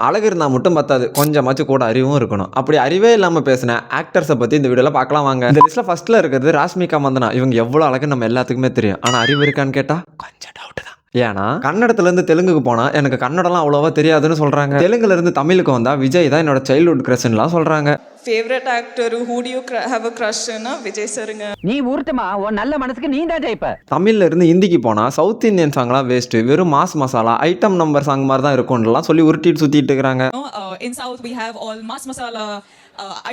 அழகு இருந்தால் மட்டும் பத்தாது, கொஞ்சமாச்சும் கூட அறிவும் இருக்கணும். அப்படி அறிவே இல்லாமல் பேசின ஆக்டர்ஸை பற்றி இந்த வீடியோவில் பார்க்கலாம் வாங்க. இந்த லிஸ்ட்டில் ஃபர்ஸ்ட்டில் இருக்கிறது ராஷ்மிகா மந்தனா. இவங்க எவ்வளோ அழகு நம்ம எல்லாத்துக்குமே தெரியும். ஆனால் அறிவு இருக்கான்னு கேட்டால் கொஞ்சம் டவுட் தான். ஏன்னா கன்னடத்துலேருந்து தெலுங்குக்கு போனால் எனக்கு கன்னடம்லாம் அவ்வளோவா தெரியாதுன்னு சொல்கிறாங்க. தெலுங்குலேருந்து தமிழுக்கு வந்தால் விஜய் தான் என்னோட சைல்ட்ஹுட் கிரஷ்லாம் சொல்கிறாங்க. Favourite actor who do you have a கிரஷ்னா விஜய் சாருங்க. நீ ஊர்த்தமா உன் நல்ல மனசுக்கு நீ தான் ஜெயிப்ப. தமிழ்ல இருந்து ஹிந்திக்கு போனால் சவுத் இந்தியன் சாங்லாம் வேஸ்ட், வெறும் mass masala item number song மாதிரி தான் இருக்கும்லாம் சொல்லி உருட்டிட்டு சுற்றிட்டு இருக்கிறாங்க. In South we have all mass masala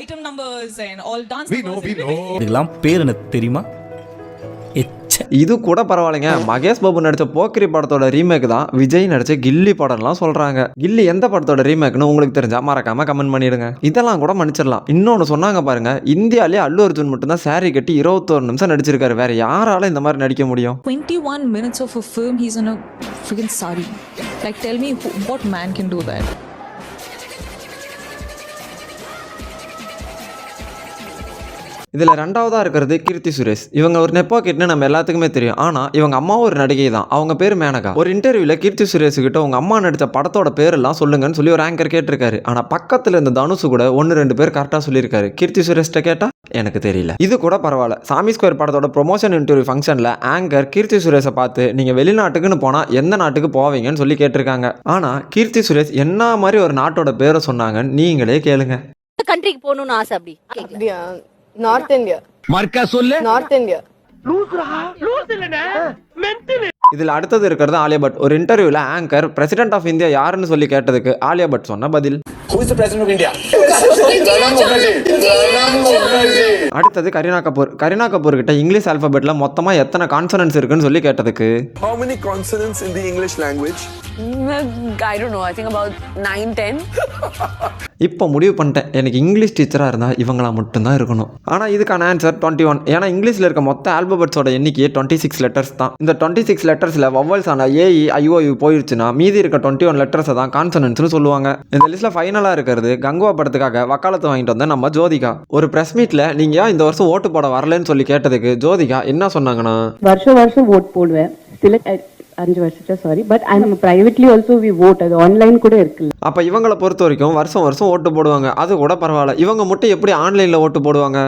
item numbers and all dance numbers. இதெல்லாம் பேர் எனக்கு தெரியுமா? இது கூட பரவாயில்லைங்க. மகேஷ் பாபு நடிச்ச போக்கிரி படத்தோட ரீமேக் தான் விஜய் நடிச்ச கில்லி படம்லாம் சொல்றாங்க. கில்லி எந்த படத்தோட ரீமேக்னு உங்களுக்கு தெரிஞ்சா மறக்காம கமெண்ட் பண்ணிடுங்க. இதெல்லாம் கூட மன்னிச்சிடலாம். இன்னொன்னு சொன்னாங்க பாருங்க, இந்தியாலே அல்லு அர்ஜுன் மட்டும் தான் சாரி கட்டி 21 நிமிஷம் நடிச்சிருக்காரு. வேற யாரால இந்த மாதிரி நடிக்க முடியும்? 21 minutes of a film he's in a freaking sari. Like tell me what man can do that? இதில் ரெண்டாவதாக இருக்கிறது கீர்த்தி சுரேஷ். இவங்க ஒரு நெப்போ கிட்னு நம்ம எல்லாத்துக்குமே தெரியும். ஆனால் இவங்க அம்மாவும் ஒரு நடிகை தான். அவங்க பேர் மேனகா. ஒரு இன்டர்வியூவில் கீர்த்தி சுரேஷ் கிட்ட உங்கள் அம்மா நடித்த படத்தோட பேரெல்லாம் சொல்லுங்கன்னு சொல்லி ஒரு ஆங்கர் கேட்டிருக்காரு. ஆனால் பக்கத்தில் இருந்த தனுசு கூட 1-2 பேர் கரெக்டாக சொல்லியிருக்காரு. கீர்த்தி சுரேஷ்ட கேட்டால் எனக்கு தெரியல. இது கூட பரவாயில்ல. சாமி ஸ்கொயர் படத்தோட ப்ரொமோஷன் இன்டர்வியூ ஃபங்க்ஷனில் ஆங்கர் கீர்த்தி சுரேஷை பார்த்து நீங்கள் வெளிநாட்டுக்குன்னு போனால் எந்த நாட்டுக்கு போவீங்கன்னு சொல்லி கேட்டிருக்காங்க. ஆனால் கீர்த்தி சுரேஷ் என்ன மாதிரி ஒரு நாட்டோட பேரை சொன்னாங்கன்னு நீங்களே கேளுங்க. கண்ட்ரிக்கு போகணும்னு ஆசை. அப்படி நார்த் இந்தியா. மர்க்கா சொல்லு. North India. இதில் அடுத்தது இருக்கிறது ஆலியா பட். ஒரு இன்டர்வியூவில் ஆங்கர் பிரசிடென்ட் ஆஃப் இந்தியா யாருன்னு சொல்லி கேட்டதுக்கு ஆலியா பட் சொன்ன பதில் Who is the president of India? அடுத்தது கரீனா கபூர். கரீனா கபூர் கிட்ட இங்கிலீஷ் ஆல்பபெட்ல மொத்தமா எத்தனை கான்சனன்ட்ஸ் இருக்குன்னு சொல்லி கேட்டதுக்கு How many consonants in the English language? I don't know. I think about 9-10. இப்போ முடிவு பண்ணிட்டேன், எனக்கு இங்கிலீஷ் டீச்சராக இருந்தால் இவங்களா மட்டும்தான் இருக்கணும். ஆனால் இதுக்கான ஆன்சர் 21. ஏன்னா இங்கிலீஷில் இருக்க மொத்த ஆல்பபெட்ஸோட எண்ணிக்கையே 26 லெட்டர்ஸ் தான். இந்த 26 லெட்டர்ஸில் வவல்ஸ் ஆன ஏஇ ஐஓயு போயிடுச்சுன்னா மீதி இருக்க 21 லெட்டர்ஸை தான் கான்சனன்ட்ஸ்னு சொல்லுவாங்க. இந்த லிஸ்ட்டில் ஃபைனலாக இருக்கிறது கங்குவா படத்துக்காக வக்காலத்து வாங்கிட்டு வந்த நம்ம ஜோதிகா. ஒரு ப்ரெஸ் மீட்டில் நீங்கள் ஏன் இந்த வருஷம் ஓட்டு போட வரலன்னு சொல்லி கேட்டதுக்கு ஜோதிகா என்ன சொன்னாங்கன்னா, வருஷம் ஓட் போடுவேன். சில 5 வருஷத்துல sorry, but I am privately also we vote. அது ஆன்லைன் கூட இருக்குல்ல. அப்போ இவங்களை பொறுத்த வரைக்கும் வருஷம் ஓட்டு போடுவாங்க. அது கூட பரவாயில்ல. இவங்க மட்டும் எப்படி ஆன்லைனில் ஓட்டு போடுவாங்க?